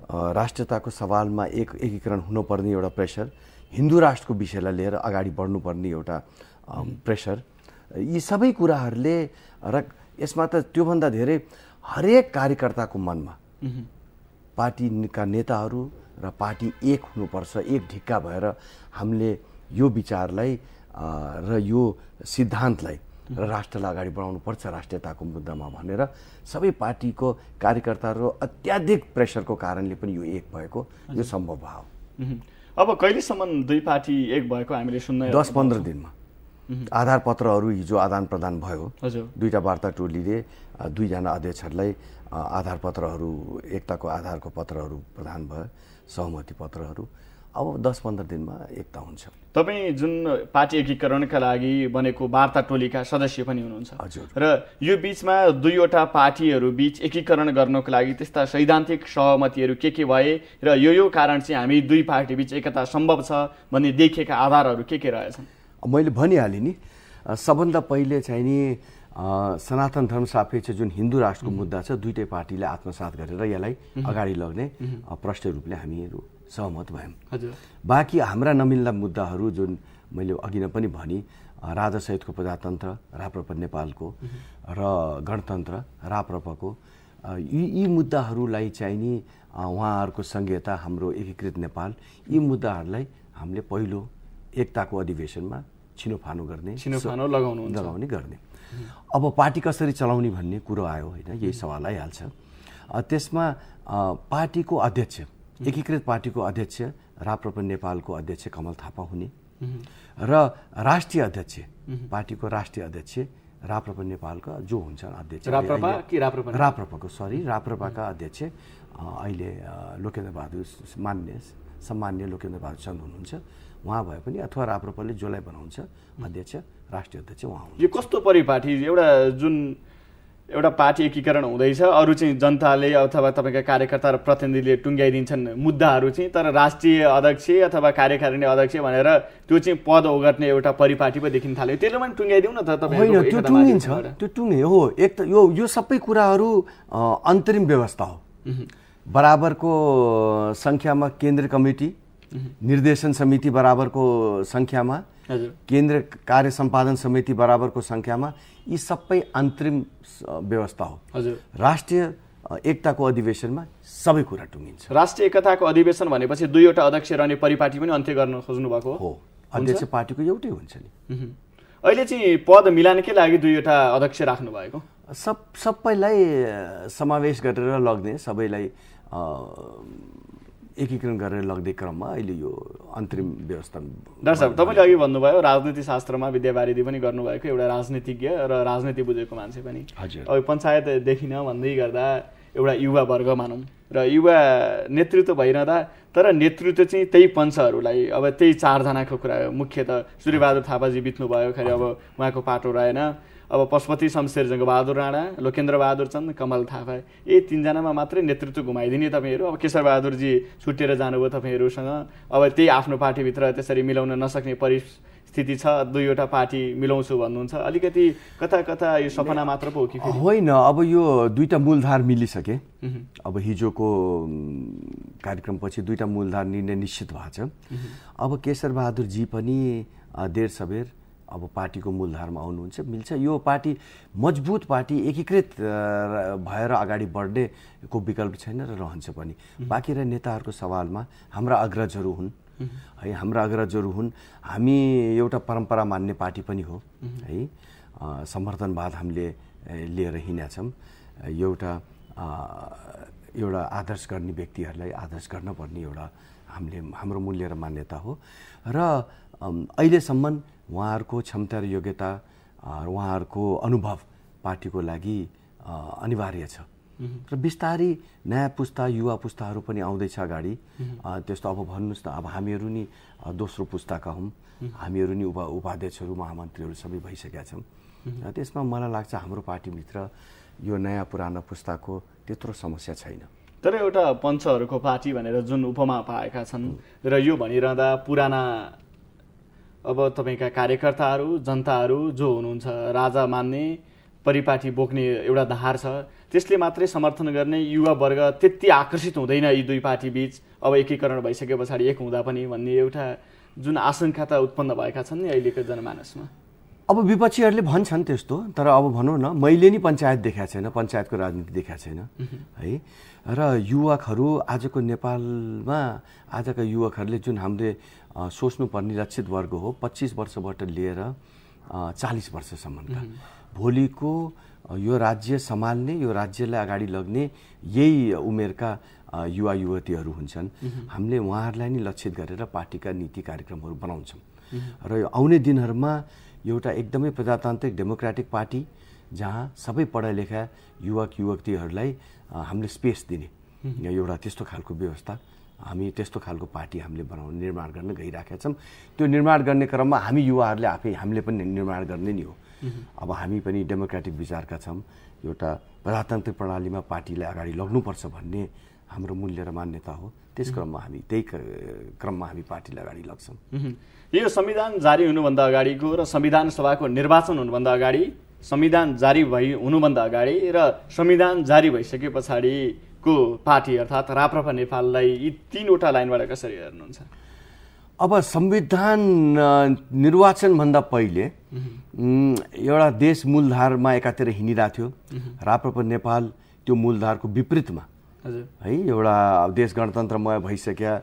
राष्ट्रियताको सवालमा एकीकरण हुनुपर्ने एउटा प्रेसर, हिन्दू राष्ट्रको विषयलाई लिएर अगाडि बढ्नुपर्ने एउटा प्रेसर, यी सबै कुराहरूले र यसमा त त्योभन्दा धेरै हरेक कार्यकर्ताको मनमा पार्टीका नेताहरू र पार्टी एक हुनुपर्छ, एक ढिक्का भएर हामीले यो विचारलाई र यो सिद्धान्तलाई र राष्ट्रलाई अगाडि बढाउनुपर्छ राष्ट्रियताको मुद्दामा भनेर सबै पार्टीको कार्यकर्ताहरू अत्याधिक प्रेसरको कारणले पनि यो एक भएको यो सम्भव भयो। अब कहिलेसम्म दुई पार्टी एक भएको हामीले सुन्न 10-15 दिनमा आधार पत्रहरू हिजो आदान प्रदान भयो। दुईटा वार्ता टोलीले दुईजना अध्यक्षहरूलाई आधार पत्रहरू, एकताको आधारको पत्रहरू प्रदान भयो, सहमति पत्रहरू। अब 10-15 दिनमा एकता हुन्छ। तपाईँ जुन पार्टी एकीकरणका लागि बनेको वार्ता टोलीका सदस्य पनि हुनुहुन्छ। हजुर। र यो बिचमा दुईवटा पार्टीहरू बिच एकीकरण गर्नको लागि त्यस्ता सैद्धान्तिक सहमतिहरू के भए र यो कारण चाहिँ हामी दुई पार्टी बिच एकता सम्भव छ भन्ने देखेका आधारहरू के रहेछन्? मैले भनिहालेँ नि, सबभन्दा पहिले चाहिँ नि सनातन धर्म सापेक्ष जुन हिन्दू राष्ट्रको मुद्दा छ, दुईटै पार्टीले आत्मसात गरेर यसलाई अगाडि लग्ने प्रष्ट रूपले हामीहरू सहमत भयौँ। बाँकी हाम्रा नमिल्दा मुद्दाहरू जुन मैले अघि नै पनि भने, राजासहितको प्रजातन्त्र राप्रपा नेपालको र गणतन्त्र राप्रपाको, यी मुद्दाहरूलाई चाहिँ नि उहाँहरूको संहिता, हाम्रो एकीकृत नेपाल, यी मुद्दाहरूलाई हामीले पहिलो एकताको अधिवेशनमा छिनोफानो लगाउने गर्ने। अब पार्टी कसरी चलाउने भन्ने कुरो आयो होइन, यही सवाल आइहाल्छ। त्यसमा पार्टीको अध्यक्ष, एकीकृत पार्टीको अध्यक्ष राप्रपा नेपालको अध्यक्ष कमल थापा हुने र राष्ट्रिय अध्यक्ष, पार्टीको राष्ट्रिय अध्यक्ष राप्रपा नेपालका जो हुन्छ अध्यक्ष, राप्रपाका अध्यक्ष अहिले लोकेन्द्रबहादुर सम्मान्य लोकेन्द्रबहादुर चन्द हुनुहुन्छ। उहाँ भए पनि अथवा राप्रपाले जसलाई बनाउँछ अध्यक्ष, राष्ट्रिय अध्यक्ष उहाँ हुनुहुन्छ। यो कस्तो परिपाटी, एउटा पार्टी एकीकरण हुँदैछ, अरू चाहिँ जनताले अथवा तपाईँका कार्यकर्ता र प्रतिनिधिले टुङ्ग्याइदिन्छन् मुद्दाहरू चाहिँ, तर राष्ट्रिय अध्यक्ष अथवा कार्यकारिणी अध्यक्ष भनेर त्यो चाहिँ पद ओगट्ने एउटा परिपाटी पो देखिन थाल्यो। त्यसले पनि टुङ्ग्याइदिउँ न त तपाईँ? होइन, त्यो टुङ्गिन्छ, त्यो टुङ्गे हो। एक त यो सबै कुराहरू अन्तरिम व्यवस्था हो। बराबरको सङ्ख्यामा केन्द्रीय कमिटी, निर्देशन समिति बराबरको सङ्ख्यामा, केन्द्र कार्य सम्पादन समिति बराबरको सङ्ख्यामा, यी सबै अन्तरिम व्यवस्था हो। राष्ट्रिय एकताको अधिवेशनमा सबै कुरा टुङ्गिन्छ। राष्ट्रिय एकताको अधिवेशन भनेपछि दुईवटा अध्यक्ष रहने परिपाटी पनि अन्त्य गर्न खोज्नु भएको हो। अध्यक्ष पार्टीको एउटै हुन्छ नि। अहिले चाहिँ पद मिलानकै लागि दुईवटा अध्यक्ष राख्नु भएको सबैलाई समावेश गरेर लग्ने, सबैलाई एकीकरण गरेर लग्ने क्रममा अहिले यो अन्तरिम व्यवस्था। डाक्टर साहब, तपाईँले अघि भन्नुभयो राजनीति शास्त्रमा विद्यावारिधि पनि गर्नुभएको एउटा राजनीतिज्ञ र राजनीति बुझेको मान्छे पनि। अब पञ्चायतदेखि न भन्दै गर्दा एउटा युवा वर्ग मानौँ र युवा नेतृत्व भइरहँदा, तर नेतृत्व चाहिँ त्यही पञ्चहरूलाई, अब त्यही चारजनाको कुरा हो। मुख्यतः सूर्यबहादुर थापाजी बित्नुभयो, खै अब उहाँको पाटो रहेन। अब पशुपति शमशेर जङ्गबहादुर राणा, लोकेन्द्र बहादुर चन्द, कमल थापा, यी तीनजनामा मात्रै नेतृत्व घुमाइदिने तपाईँहरू। अब केशरबहादुरजी छुट्टिएर जानुभयो तपाईँहरूसँग, अब त्यही आफ्नो पार्टीभित्र त्यसरी मिलाउन नसक्ने परिस्थिति छ, दुईवटा पार्टी मिलाउँछु भन्नुहुन्छ। अलिकति कता कता यो सपना मात्र पो हो कि होइन? अब यो दुईटा मूलधार मिलिसके। अब हिजोको कार्यक्रमपछि दुईटा मूलधार निर्णय निश्चित भएको छ। अब केशरबहादुरजी पनि देर सबेर अब पार्टीको मूलधारमा आउनुहुन्छ, मिल्छ। यो पार्टी मजबुत पार्टी, एकीकृत भएर अगाडि बढ्नेको विकल्प छैन र रहन्छ पनि। बाँकी र नेताहरूको सवालमा हाम्रा अग्रजहरू हुन् है, हाम्रा अग्रजहरू हुन्। हामी एउटा परम्परा मान्ने पार्टी पनि हो है, समर्थनवाद हामीले लिएर हिँडेछौँ। एउटा आदर्श गर्ने व्यक्तिहरूलाई आदर्श गर्न पर्ने एउटा हाम्रो मूल्य र मान्यता हो। र अहिलेसम्म उहाँहरूको क्षमता र योग्यता, उहाँहरूको अनुभव पार्टीको लागि अनिवार्य छ। र बिस्तारै नयाँ पुस्ता, युवा पुस्ताहरू पनि आउँदैछ अगाडि। त्यस्तो अब भन्नुहोस् न, अब हामीहरू नि दोस्रो पुस्ताका हौँ, हामीहरू नि उपाध्यक्षहरू, महामन्त्रीहरू सबै भइसकेका छौँ। त्यसमा मलाई लाग्छ हाम्रो पार्टीभित्र यो नयाँ पुरानो पुस्ताको त्यत्रो समस्या छैन। तर एउटा पञ्चहरूको पार्टी भनेर जुन उपमा पाएका छन् र यो भनिरहँदा पुराना अब तपाईँका कार्यकर्ताहरू, जनताहरू जो हुनुहुन्छ, राजा मान्ने, परिपाटी बोक्ने एउटा धार छ, त्यसले मात्रै समर्थन गर्ने युवा वर्ग त्यति आकर्षित हुँदैन यी दुई पार्टी बीच। अब एकीकरण भइसके पछाडि एक हुँदा पनि भन्ने एउटा जुन आशंका त उत्पन्न भएका छन् नि अहिलेको जनमानसमा। अब विपक्षीहरूले भन्छन् त्यस्तो, तर अब भनौँ न, मैले नि पञ्चायत देखाएको छैन, पञ्चायतको राजनीति देखाएको छैन है। र युवकहरू आजको नेपालमा, आजका युवकहरूले जुन हामीले सोच्नुपर्ने लक्षित वर्ग हो, 25 वर्षबाट लिएर 40 वर्षसम्मका, भोलिको यो राज्य सम्हाल्ने, यो राज्यलाई अगाडि लग्ने यही उमेरका युवा युवतीहरू हुन्छन्। हामीले उहाँहरूलाई नै लक्षित गरेर पार्टीका नीति कार्यक्रमहरू बनाउँछौँ। र यो आउने दिनहरूमा एउटा एकदमै प्रजातान्त्रिक डेमोक्रेटिक पार्टी, जहाँ सबै पढा लेखा युवक युवतीहरूलाई हामीले स्पेस दिने एउटा त्यस्तो खालको व्यवस्था, हामी त्यस्तो खालको पार्टी हामीले निर्माण गर्न गइरहेका छौँ। त्यो निर्माण गर्ने क्रममा हामी युवाहरूले हामीले पनि निर्माण गर्ने नि हो। अब हामी पनि डेमोक्रेटिक विचारका छौँ। एउटा प्रजातान्त्रिक प्रणालीमा पार्टीलाई अगाडि लग्नुपर्छ भन्ने हाम्रो मूल्य र मान्यता हो। त्यस क्रममा हामी पार्टीलाई अगाडि लग्छौँ। यो संविधान जारी हुनुभन्दा अगाडिको र संविधान सभाको निर्वाचन हुनुभन्दा अगाडि, संविधान जारी हुनुभन्दा अगाडि र संविधान जारी भइसके पछाडिको पार्टी अर्थात् राप्रपा नेपाललाई यी तीनवटा लाइनबाट कसरी हेर्नुहुन्छ? अब संविधान निर्वाचनभन्दा पहिले एउटा देश मूलधारमा एकातिर हिँडिरहेको थियो। राप्रपा नेपाल त्यो मूलधारको विपरीतमा है, एउटा देश गणतन्त्रमय भइसक्या,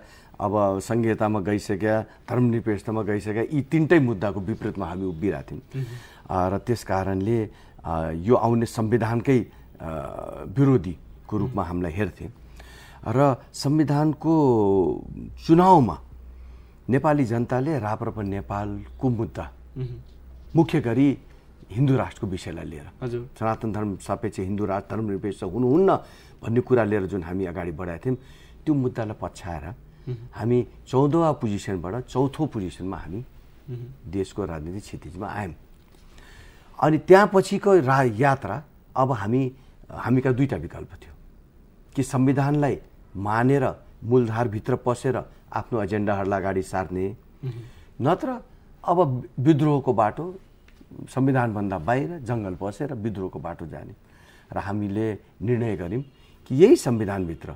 अब संघीयतामा गइसक्या, धर्मनिरपेक्षतामा गइसक्या, यी तीनटै मुद्दाको विपरीतमा हामी उभिरहेको थियौँ। र त्यस कारणले यो आउने संविधानकै विरोधीको रूपमा हामीलाई हेर्थे। र संविधानको चुनावमा नेपाली जनताले राप्रपा नेपालको मुद्दा मुख्य गरी हिन्दू राष्ट्रको विषयलाई लिएर, सनातन धर्म सापेक्ष हिन्दू राष्ट्र, धर्मनिरपेक्ष हुनुहुन्न भन्ने कुरा लिएर जुन हामी अगाडि बढाएका थियौँ, त्यो मुद्दालाई पछ्याएर हामी 14औं पोजिसनबाट 4थो पोजिसनमा हामी देशको राजनीतिक क्षितिजमा आयौँ। अनि त्यहाँ पछिको यात्रा, अब हामीका दुईटा विकल्प थियो कि संविधानलाई मानेर मूलधारभित्र पसेर आफ्नो एजेन्डाहरूलाई अगाडि सार्ने, नत्र अब विद्रोहको बाटो, संविधानभन्दा बाहिर जङ्गल पसेर विद्रोहको बाटो जाने। र हामीले निर्णय गऱ्यौँ कि यही संविधानभित्र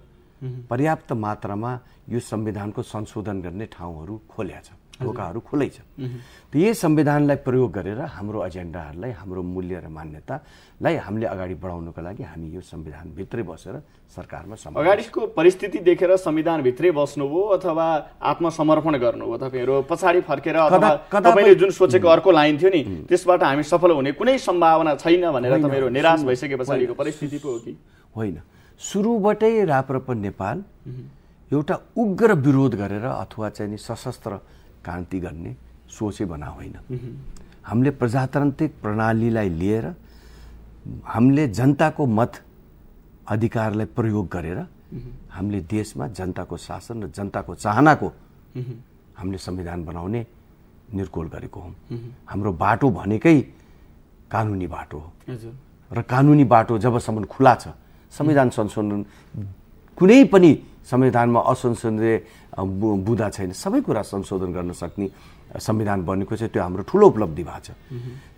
पर्याप्त मात्रामा यो संविधानको संशोधन गर्ने ठाउँहरू खोल्या छ। ढोकाहरू खुलै छ। त यही संविधानलाई प्रयोग गरेर हाम्रो एजेन्डाहरूलाई, हाम्रो मूल्य र मान्यतालाई हामीले अगाडि बढाउनको लागि हामी यो संविधानभित्रै बसेर सरकारमा अगाडिको परिस्थिति देखेर संविधानभित्रै बस्नुभयो अथवा आत्मसमर्पण गर्नुभयो तपाईँहरू? पछाडि फर्केर तपाईँले जुन सोचेको अर्को लाइन थियो नि त्यसबाट हामी सफल हुने कुनै सम्भावना छैन भनेर तपाईँहरू निराश भइसके पछाडिको परिस्थिति पो हो कि होइन? सुरुबाटै राप्रपा नेपाल एउटा उग्र विरोध गरेर अथवा चाहिँ नि सशस्त्र क्रान्ति गर्ने सोचे बना होइन। हामीले प्रजातान्त्रिक प्रणालीलाई लिएर हामीले जनताको मत अधिकारलाई प्रयोग गरेर हामीले देशमा जनताको शासन र जनताको चाहनाको हामीले संविधान बनाउने निर्कोल गरेको हौँ। हाम्रो बाटो भनेकै कानुनी बाटो हो र कानुनी बाटो जबसम्म खुला छ, संविधान संशोधन कुनै पनि संविधानमा असंशोधनीय बुँदा छैन, सबै कुरा संशोधन गर्न सक्ने संविधान बनेको चाहिँ त्यो हाम्रो ठुलो उपलब्धि भएको छ।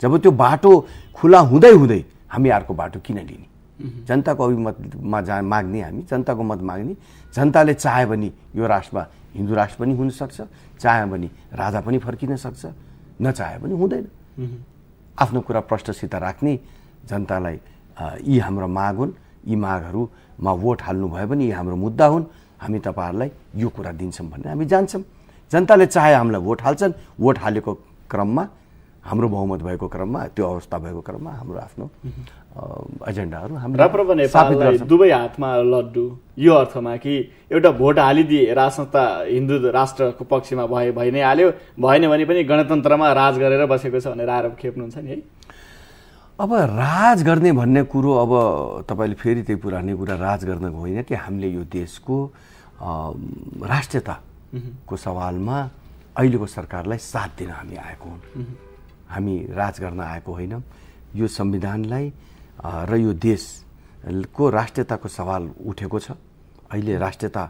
जब त्यो बाटो खुला हुँदै हुँदै हामी अर्को बाटो किन लिने? जनताको अभिमतमा माग्ने, हामी जनताको मत माग्ने। जनताले चाह्यो भने यो राष्ट्रमा हिन्दू राष्ट्र पनि हुन सक्छ, चाह्यो भने राजा पनि फर्किन सक्छ, नचाह्यो भने हुँदैन। आफ्नो कुरा प्रष्टसित राख्ने, जनतालाई यी हाम्रो माग हुन्, यी मागहरूमा भोट हाल्नुभयो भने यी हाम्रो मुद्दा हुन्, हामी तपाईँहरूलाई यो कुरा दिन्छौँ भन्ने हामी जान्छौँ। जनताले चाहे हामीलाई भोट हाल्छन्, भोट हालेको क्रममा हाम्रो बहुमत भएको क्रममा, त्यो अवस्था भएको क्रममा हाम्रो आफ्नो एजेन्डाहरू राप्रपा नेपाललाई दुवै हातमा लड्डु, यो अर्थमा कि एउटा भोट हालिदिए राजसंस्था हिन्दू राष्ट्रको पक्षमा भइ नै हाल्यो, भएन भने पनि गणतन्त्रमा राज गरेर बसेको छ भनेर आरोप खेप्नुहुन्छ नि है? अब राज गर्ने भन्ने कुरो, अब तपाईँले फेरि त्यही पुरानै कुरा, राज गर्न होइन कि हामीले यो देशको राष्ट्रियताको सवालमा अहिलेको सरकारलाई साथ दिन हामी आएको हौँ। हामी राज गर्न आएको होइनौँ। यो संविधानलाई र यो देशको राष्ट्रियताको सवाल उठेको छ। अहिले राष्ट्रियता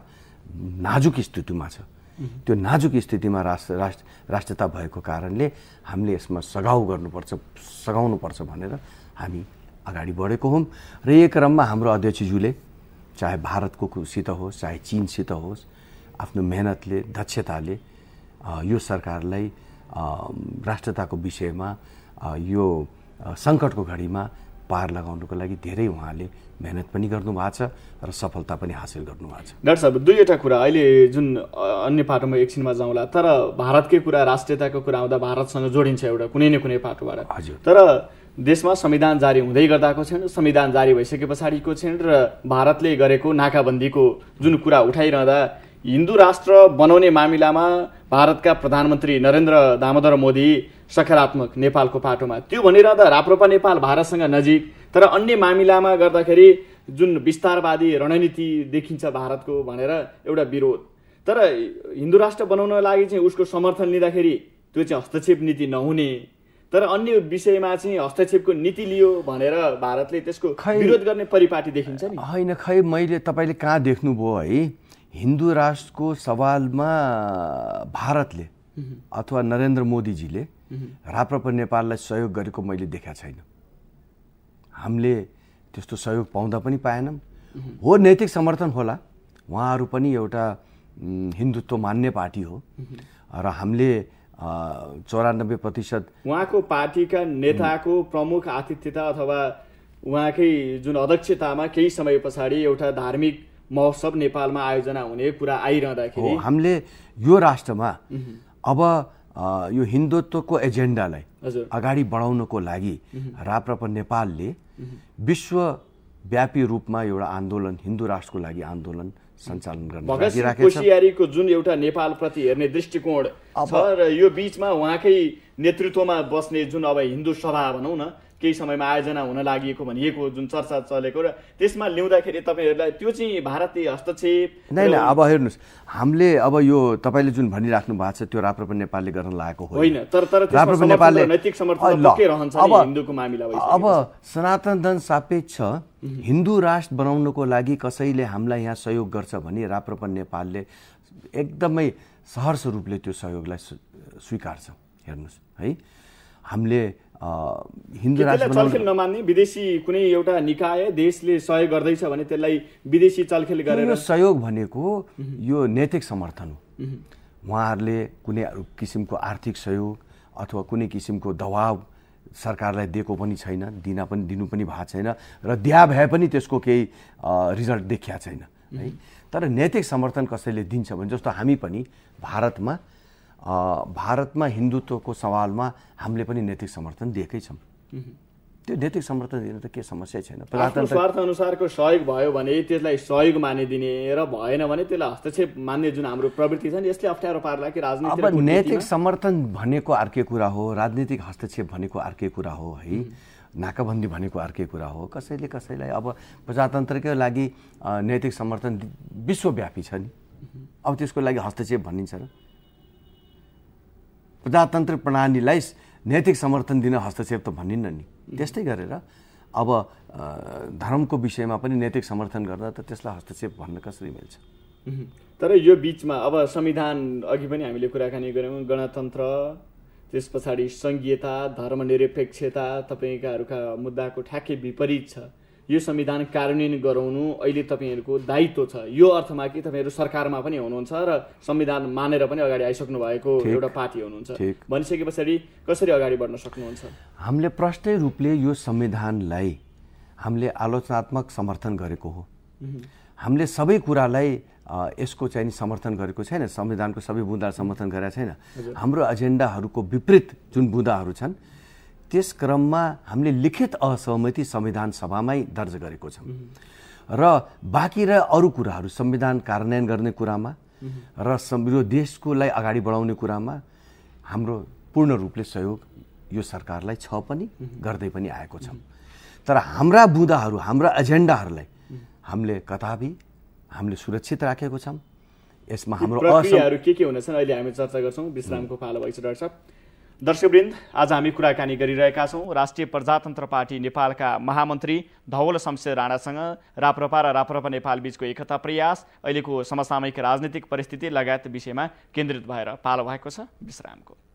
नाजुक स्थितिमा छ। त्यो नाजुक स्थितिमा राष्ट्रियता भएको कारणले हामीले यसमा सघाउनुपर्छ भनेर हामी अगाडि बढेको हौँ। र यही क्रममा हाम्रो अध्यक्षज्यूले चाहे भारतको सित होस्, चाहे चीनसित होस्, आफ्नो मेहनतले, दक्षताले यो सरकारलाई राष्ट्रियताको विषयमा यो सङ्कटको घडीमा पार लगाउनको लागि धेरै उहाँले मेहनत पनि गर्नुभएको छ र सफलता पनि हासिल गर्नुभएको छ। डाक्टर साहब, दुईवटा कुरा अहिले जुन अन्य पाटोमा एकछिनमा जाउँला, तर भारतकै कुरा, राष्ट्रियताको कुरा आउँदा भारतसँग जोडिन्छ एउटा कुनै न कुनै पाटोबाट। हजुर। तर देशमा संविधान जारी हुँदै गर्दाको क्षण, संविधान जारी भइसके पछाडिको क्षण र भारतले गरेको नाकाबन्दीको जुन कुरा उठाइरहँदा हिन्दू राष्ट्र बनाउने मामिलामा भारतका प्रधानमन्त्री नरेन्द्र दामोदर मोदी सकारात्मक नेपालको पाटोमा, त्यो भनिरहँदा राप्रपा नेपाल भारतसँग नजिक, तर अन्य मामिलामा गर्दाखेरि जुन विस्तारवादी रणनीति देखिन्छ भारतको भनेर एउटा विरोध। तर हिन्दू राष्ट्र बनाउन लागि चाहिँ उसको समर्थन लिँदाखेरि त्यो चाहिँ हस्तक्षेप नीति नहुने, तर अन्य विषयमा चाहिँ हस्तक्षेपको नीति लियो भनेर भारतले त्यसको विरोध गर्ने परिपाटी देखिन्छ नि? होइन, खै मैले तपाईँले कहाँ देख्नुभयो है? हिन्दू राष्ट्रको सवालमा भारतले अथवा नरेन्द्र मोदीजीले राप्रपा नेपाललाई सहयोग गरेको मैले देखाएको छैन। हामीले त्यस्तो सहयोग पाउँदा पनि पाएनौँ। हो, नैतिक समर्थन होला, उहाँहरू पनि एउटा हिन्दुत्व मान्ने पार्टी हो र हामीले 94% उहाँको पार्टीका नेताको प्रमुख आतिथ्यता अथवा उहाँकै जुन अध्यक्षतामा केही समय पछाडि एउटा धार्मिक महोत्सव नेपालमा आयोजना हुने कुरा आइरहँदाखेरि हामीले यो राष्ट्रमा अब यो हिन्दुत्वको एजेन्डालाई अगाडि बढाउनको लागि राप्रपा नेपालले विश्वव्यापी रूपमा एउटा आन्दोलन, हिन्दू राष्ट्रको लागि आन्दोलन सञ्चालन गर्न लागिराखेको छ। कोसियारीको जुन एउटा नेपालप्रति हेर्ने दृष्टिकोण छ र यो बीचमा उहाँकै नेतृत्वमा बस्ने जुन अब हिन्दू सभा भनौँ न, केही समयमा आयोजना हुन लागि भनिएको जुन चर्चा चलेको र त्यसमा ल्याउँदाखेरि तपाईँहरूलाई त्यो चाहिँ भारतीय हस्तक्षेप नै? अब हेर्नुहोस्, हामीले अब यो तपाईँले जुन भनिराख्नु भएको छ त्यो राप्रपा नेपालले गर्न लागेको होइन, तर राप्रपा नेपालले नैतिक समर्थन के रहन्छ हिन्दूको मामिला? अब सनातन धर्म सापेक्ष हिन्दू राष्ट्र बनाउनको लागि कसैले हामीलाई यहाँ सहयोग गर्छ भने राप्रपा नेपालले एकदमै सहर्ष रूपले त्यो सहयोगलाई स्वीकार्छ। हेर्नुहोस् है, हामीले हिन्दू राष्ट्र चलखेल नमान्ने विदेशी कुनै एउटा निकाय देशले सहयोग गर्दैछ भने त्यसलाई विदेशी चलखेल गरेर सहयोग भनेको यो नैतिक समर्थन हो। उहाँहरूले कुनै किसिमको आर्थिक सहयोग अथवा कुनै किसिमको दबाब सरकारलाई दिएको पनि छैन, दिनु पनि भएको छैन र दिया भए पनि त्यसको केही रिजल्ट देखिया छैन है। तर नैतिक समर्थन कसैले दिन्छ भने जस्तो हामी पनि भारतमा हिन्दुत्वको सवालमा हामीले पनि नैतिक समर्थन दिएकै छौँ। त्यो नैतिक समर्थन दिनु त के समस्या छैन। आफ्नो स्वार्थ अनुसारको सहयोग भयो भने त्यसलाई सहयोग मानिदिने र भएन भने त्यसलाई हस्तक्षेप मान्ने जुन हाम्रो प्रवृत्ति छ नि, यसले अप्ठ्यारो पार्ला कि राजनीति। अब नैतिक समर्थन भनेको अर्कै कुरा हो, राजनीतिक हस्तक्षेप भनेको अर्कै कुरा हो है, नाकाबन्दी भनेको अर्कै कुरा हो। कसैले कसैलाई अब प्रजातन्त्रकै लागि नैतिक समर्थन विश्वव्यापी छ नि, अब त्यसको लागि हस्तक्षेप भनिन्छ र? प्रजातन्त्र प्रणालीलाई नैतिक समर्थन दिन हस्तक्षेप त भनिन्न नि। त्यस्तै गरेर अब धर्मको विषयमा पनि नैतिक समर्थन गर्न त त्यसलाई हस्तक्षेप भन्न कसरी मिल्छ? तर यो बिचमा अब संविधान अघि पनि हामीले कुराकानी गऱ्यौँ, गणतन्त्र, त्यस पछाडि सङ्घीयता, धर्मनिरपेक्षता तपाईँहरूका मुद्दाको ठ्याक्कै विपरीत छ। यो संविधान कार्यान्वयन गराउनु अहिले तपाईँहरूको दायित्व छ, यो अर्थमा कि तपाईँहरू सरकारमा पनि हुनुहुन्छ र संविधान मानेर पनि अगाडि आइसक्नु भएको एउटा पार्टी हुनुहुन्छ। भनिसके पछाडि कसरी अगाडि बढ्न सक्नुहुन्छ? हामीले प्रष्टै रूपले यो संविधानलाई हामीले आलोचनात्मक समर्थन गरेको हो। हामीले सबै कुरालाई यसको चाहिँ समर्थन गरेको छैन, संविधानको सबै बुँदा समर्थन गरेका छैन। हाम्रो एजेन्डाहरूको विपरीत जुन बुँदाहरू छन् त्यस क्रममा हामीले लिखित असहमति संविधान सभामै दर्ज गरेको छौँ र बाँकी र अरू कुराहरू संविधान कार्यान्वयन गर्ने कुरामा र यो देशको लागि अगाडि बढाउने कुरामा हाम्रो पूर्ण रूपले सहयोग यो सरकारलाई छ पनि गर्दै पनि आएको छौँ। तर हाम्रा बुँदाहरू, हाम्रा एजेन्डाहरूलाई हामीले कदापि हामीले सुरक्षित राखेको छौँ। यसमा हाम्रो प्रक्रियाहरू के हुनेछन् अहिले हामी चर्चा गर्छौँ। विश्रामको पालो भइसक्यो डाक्टर साहब। दर्शकवृन्द, आज हामी कुराकानी गरिरहेका छौँ राष्ट्रिय प्रजातन्त्र पार्टी नेपालका महामन्त्री धवल शमशेर राणासँग राप्रपा र राप्रपा नेपाल बीचको एकता प्रयास, अहिलेको समसामयिक राजनीतिक परिस्थिति लगायत विषयमा केन्द्रित भएर पालो भएको छ। विश्रामको